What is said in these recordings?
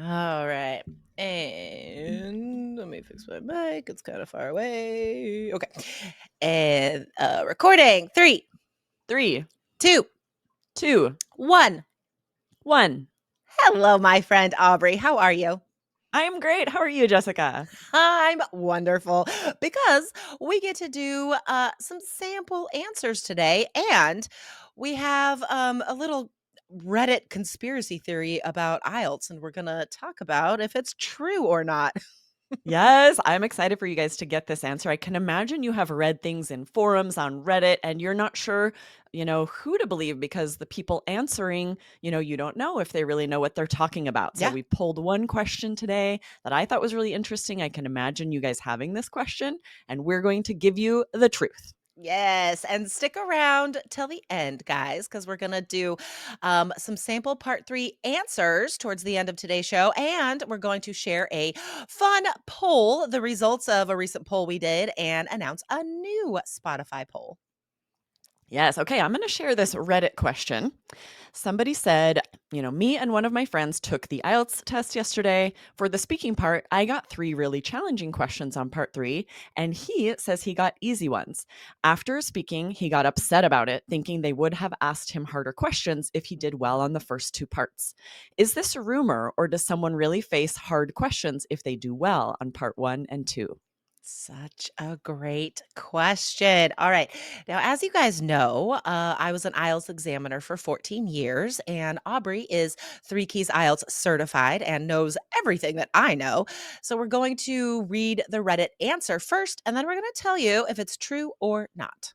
All right. And let me fix my mic. It's kind of far away. Okay. And recording. 3, Three, 2, two, 1. one. Hello, my friend Aubrey. How are you? I am great. How are you, Jessica? I'm wonderful because we get to do some sample answers today. And we have a little Reddit conspiracy theory about IELTS, and we're going to talk about if it's true or not. Yes, I'm excited for you guys to get this answer. I can imagine you have read things in forums on Reddit and you're not sure, who to believe because the people answering, you don't know if they really know what they're talking about. So Yeah. we pulled one question today that I thought was really interesting. I can imagine you guys having this question, and we're going to give you the truth. Yes, and stick around till the end, guys, because we're going to do some sample part 3 answers towards the end of today's show. And we're going to share a fun poll, the results of a recent poll we did, and announce a new Spotify poll. Yes. Okay. I'm going to share this Reddit question. Somebody said, me and one of my friends took the IELTS test yesterday. For the speaking part, I got 3 really challenging questions on part 3, and he says he got easy ones. After speaking, he got upset about it, thinking they would have asked him harder questions if he did well on the first 2 parts. Is this a rumor, or does someone really face hard questions if they do well on part 1 and 2? Such a great question. All right. Now, as you guys know, I was an IELTS examiner for 14 years, and Aubrey is 3 Keys IELTS certified and knows everything that I know. So, we're going to read the Reddit answer first, and then we're going to tell you if it's true or not.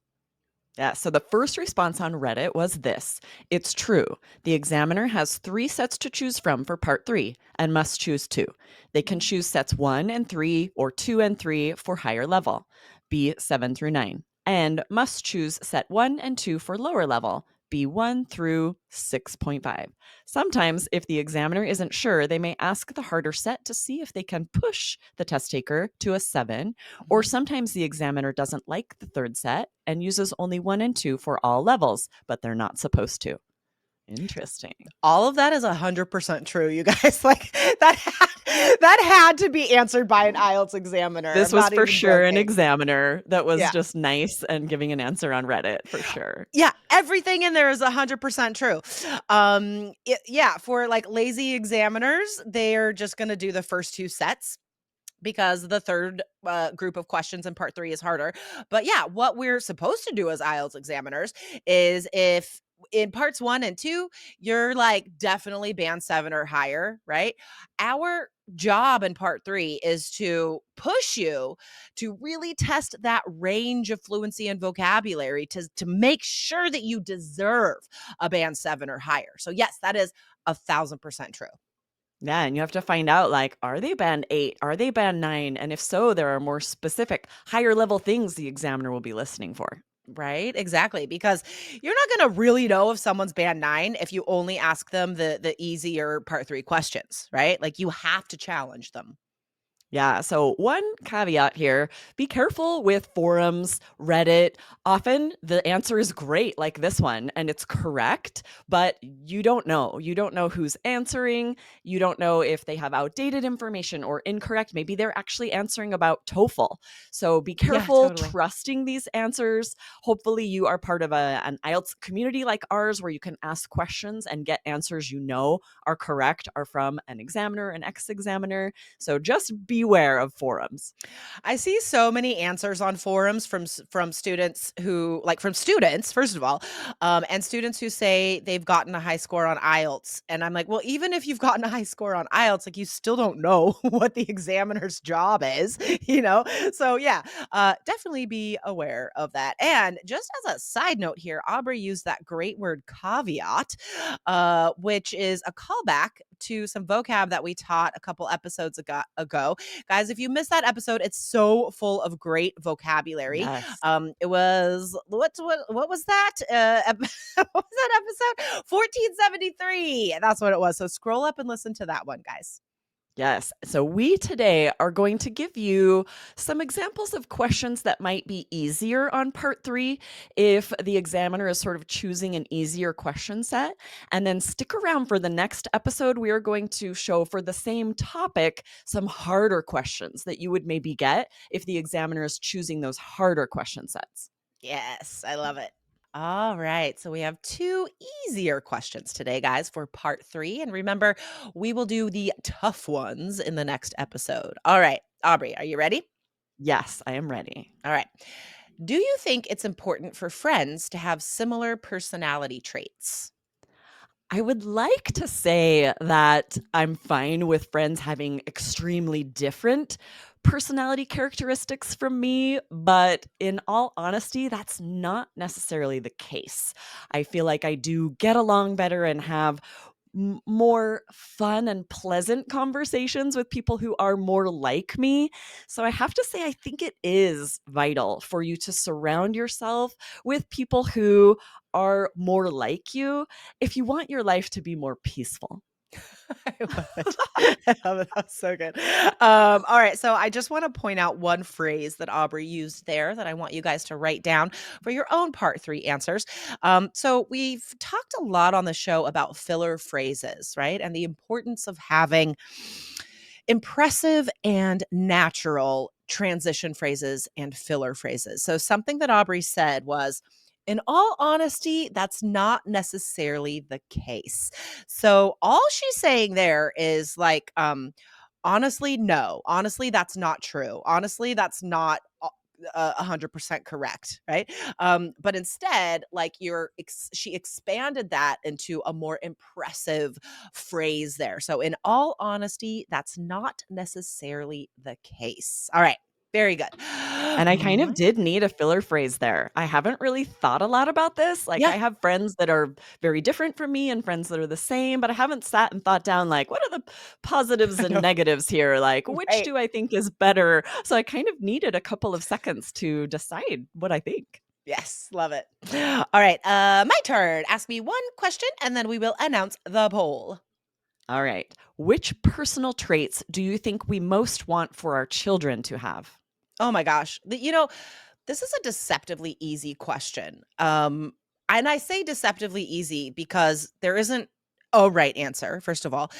Yeah, so the first response on Reddit was this: it's true. The examiner has 3 sets to choose from for part 3 and must choose 2. They can choose sets 1 and 3 or 2 and 3 for higher level, B 7 through 9, and must choose set 1 and 2 for lower level, B1 through 6.5. Sometimes, if the examiner isn't sure, they may ask the harder set to see if they can push the test taker to a 7, or Mhm. sometimes the examiner doesn't like the third set and uses only 1 and 2 for all levels, but they're not supposed to. Interesting. All of that is 100% true, you guys. Like that had to be answered by an IELTS examiner. This I'm was not for even sure an joking. examiner that was Yeah. just nice and giving an answer on Reddit for sure. Yeah, everything in there is 100% true. Yeah, for like lazy examiners, they're just going to do the first 2 sets because the third group of questions in part 3 is harder. But yeah, what we're supposed to do as IELTS examiners is if in parts 1 and 2, you're like definitely band 7 or higher, right? Our job in part 3 is to push you to really test that range of fluency and vocabulary to make sure that you deserve a band 7 or higher. So yes, that is 1,000% true. Yeah, and you have to find out, like, are they band 8? Are they band 9? And if so, there are more specific, higher level things the examiner will be listening for. Right, exactly, because you're not gonna really know if someone's band 9 if you only ask them the easier part 3 questions, right? Like, you have to challenge them. Yeah. So, one caveat here: be careful with forums, Reddit. Often the answer is great, like this one, and it's correct, but you don't know. You don't know who's answering. You don't know if they have outdated information or incorrect. Maybe they're actually answering about TOEFL. So, be Yeah, careful totally. trusting these answers. Hopefully, you are part of an IELTS community like ours where you can ask questions and get answers you know are correct, are from an examiner, an ex examiner. So just beware of forums. I see so many answers on forums from students who like from students, first of all, and students who say they've gotten a high score on IELTS. And I'm like, well, even if you've gotten a high score on IELTS, like you still don't know what the examiner's job is, you know? So yeah, definitely be aware of that. And just as a side note here, Aubrey used that great word caveat, which is a callback to some vocab that we taught a couple episodes ago. Guys, if you missed that episode, it's so full of great vocabulary. Yes. It was what was that? What was that episode? 1473. That's what it was. So scroll up and listen to that one, guys. Yes. So we today are going to give you some examples of questions that might be easier on part three if the examiner is sort of choosing an easier question set. And then stick around for the next episode. We are going to show for the same topic some harder questions that you would maybe get if the examiner is choosing those harder question sets. Yes, I love it. All right. So we have two easier questions today, guys, for part three. And remember, we will do the tough ones in the next episode. All right. Aubrey, are you ready? Yes, I am ready. All right. Do you think it's important for friends to have similar personality traits? I would like to say that I'm fine with friends having extremely different personality characteristics from me, but in all honesty, that's not necessarily the case. I feel like I do get along better and have more fun and pleasant conversations with people who are more like me. So I have to say, I think it is vital for you to surround yourself with people who are more like you if you want your life to be more peaceful. I love it. I love it. That's so good. All right. So I just want to point out one phrase that Aubrey used there that I want you guys to write down for your own part three answers. So we've talked a lot on the show about filler phrases, right? And the importance of having impressive and natural transition phrases and filler phrases. So something that Aubrey said was, in all honesty, that's not necessarily the case. So all she's saying there is like, honestly, no. Honestly, that's not true. Honestly, that's not 100% correct, right? But instead, like she expanded that into a more impressive phrase there. So, in all honesty, that's not necessarily the case. All right, very good. And I kind of My, did need a filler phrase there. I haven't really thought a lot about this. Like, yeah, I have friends that are very different from me and friends that are the same, but I haven't sat and thought down, like, what are the positives I and know, negatives here? Like, which right? do I think is better? So I kind of needed a couple of seconds to decide what I think. Yes, love it. All right, my turn. Ask me one question, and then we will announce the poll. All right. Which personal traits do you think we most want for our children to have? Oh my gosh, this is a deceptively easy question. And I say deceptively easy because there isn't a right answer, first of all.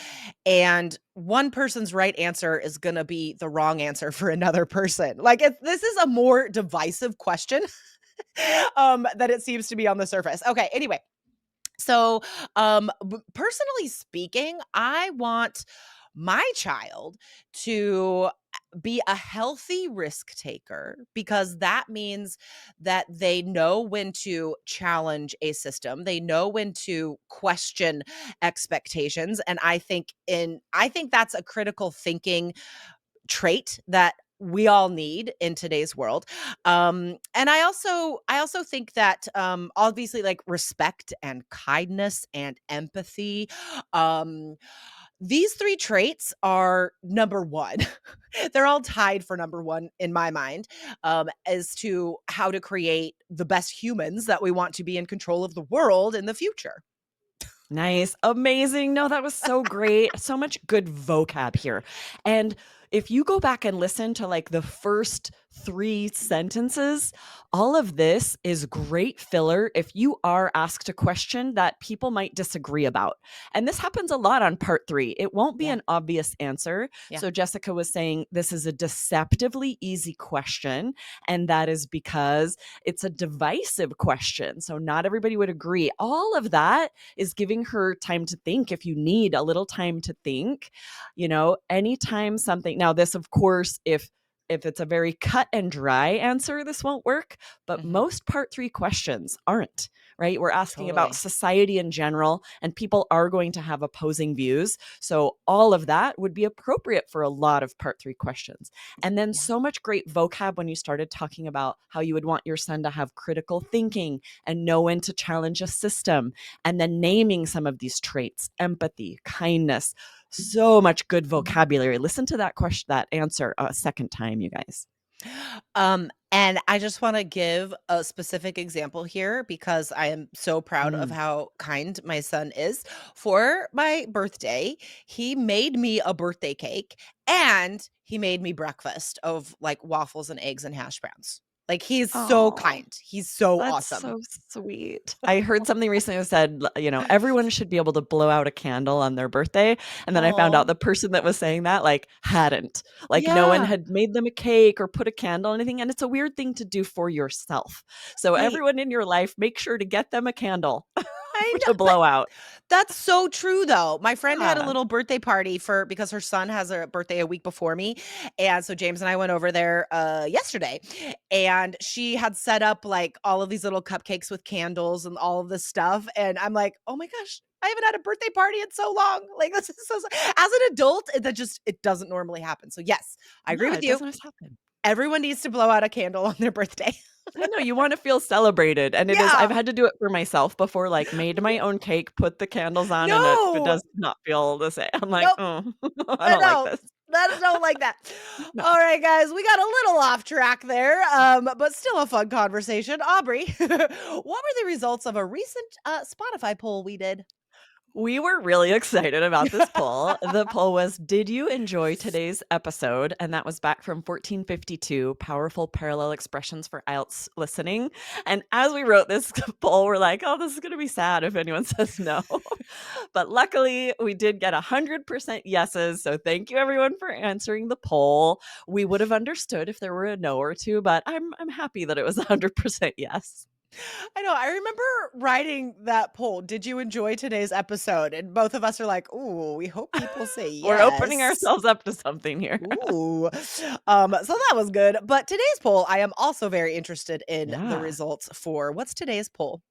And one person's right answer is going to be the wrong answer for another person. Like, this is a more divisive question that it seems to be on the surface. Okay, anyway, so, personally speaking, I want my child to be a healthy risk taker because that means that they know when to challenge a system. They know when to question expectations. And I think that's a critical thinking trait that we all need in today's world. And I also think that obviously like respect and kindness and empathy, um these three traits are number one. They're all tied for number one in my mind, as to how to create the best humans that we want to be in control of the world in the future. Nice. Amazing. No, that was so great. So much good vocab here. And if you go back and listen to like the first three sentences, all of this is great filler if you are asked a question that people might disagree about. And this happens a lot on part three. It won't be Yeah. an obvious answer. Yeah. So Jessica was saying this is a deceptively easy question. And that is because it's a divisive question. So not everybody would agree. All of that is giving her time to think if you need a little time to think. Anytime something, now this of course, if it's a very cut and dry answer, this won't work, but Mhm. most part 3 questions aren't, right? We're asking about Totally. society in general, and people are going to have opposing views, so all of that would be appropriate for a lot of part 3 questions. And then Yeah. so much great vocab when you started talking about how you would want your son to have critical thinking and know when to challenge a system, and then naming some of these traits: empathy, kindness. So much good vocabulary. Listen to that question, that answer a second time, you guys. And I just wanna give a specific example here because I am so proud of Mm. how kind my son is. For my birthday, he made me a birthday cake, and he made me breakfast of, like, waffles and eggs and hash browns. Like, he's so Oh. kind. He's so That's awesome. so sweet. I heard something recently that said, everyone should be able to blow out a candle on their birthday, and then I found out Oh, the person that was saying that, like, hadn't. Like, no one yeah. had made them a cake or put a candle or anything, and it's a weird thing to do for yourself. So Right. everyone in your life, make sure to get them a candle I to know, but blow out. that's so true, though. My friend had a Yeah. little birthday party for because her son has a birthday a week before me, and so James and I went over there, yesterday, and she had set up, like, all of these little cupcakes with candles and all of this stuff, and I'm like, "Oh my gosh, I haven't had a birthday party in so long." Like, this is so as an adult, it doesn't normally happen. So, yes, I agree Yeah, with it you. doesn't always happen. Everyone needs to blow out a candle on their birthday. I know, you wanna feel celebrated, and it is I've Yeah. had to do it for myself before, like, made my own cake, put the candles on, and it No. does not feel the same. I'm like, Nope. "Oh, I I don't like know. this." That is don't like that. No. All right, guys, we got a little off track there, but still a fun conversation. Aubrey, what were the results of a recent Spotify poll we did? We were really excited about this poll. The poll was, "Did you enjoy today's episode?" And that was back from 1452, Powerful Parallel Expressions for IELTS Listening. And as we wrote this poll, we're like, "Oh, this is gonna be sad if anyone says no." But luckily, we did get 100% yeses, so thank you everyone for answering the poll. We would have understood if there were a no or two, but I'm happy that it was 100% yes. I know. I remember writing that poll. Did you enjoy today's episode? And both of us are like, "Ooh, we hope people say We're opening yes." ourselves up to something here. Ooh. So that was good. But today's poll, I am also very interested in the Yeah. results for what's today's poll?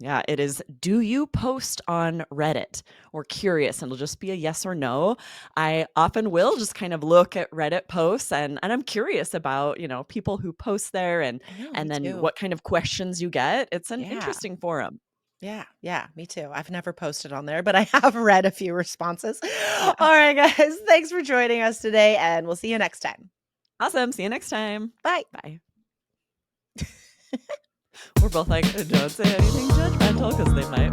Yeah, it is. Do you post on Reddit? Or curious, and it'll just be a yes or no. I often will just kind of look at Reddit posts and I'm curious about, people who post there I know, me and then too. what kind of questions you get. It's an Yeah. interesting forum. Yeah, yeah, me too. I've never posted on there, but I have read a few responses. Yeah. All right, guys, thanks for joining us today, and we'll see you next time. Awesome. See you next time. Bye. Bye. We're both like, don't say anything judgmental because they might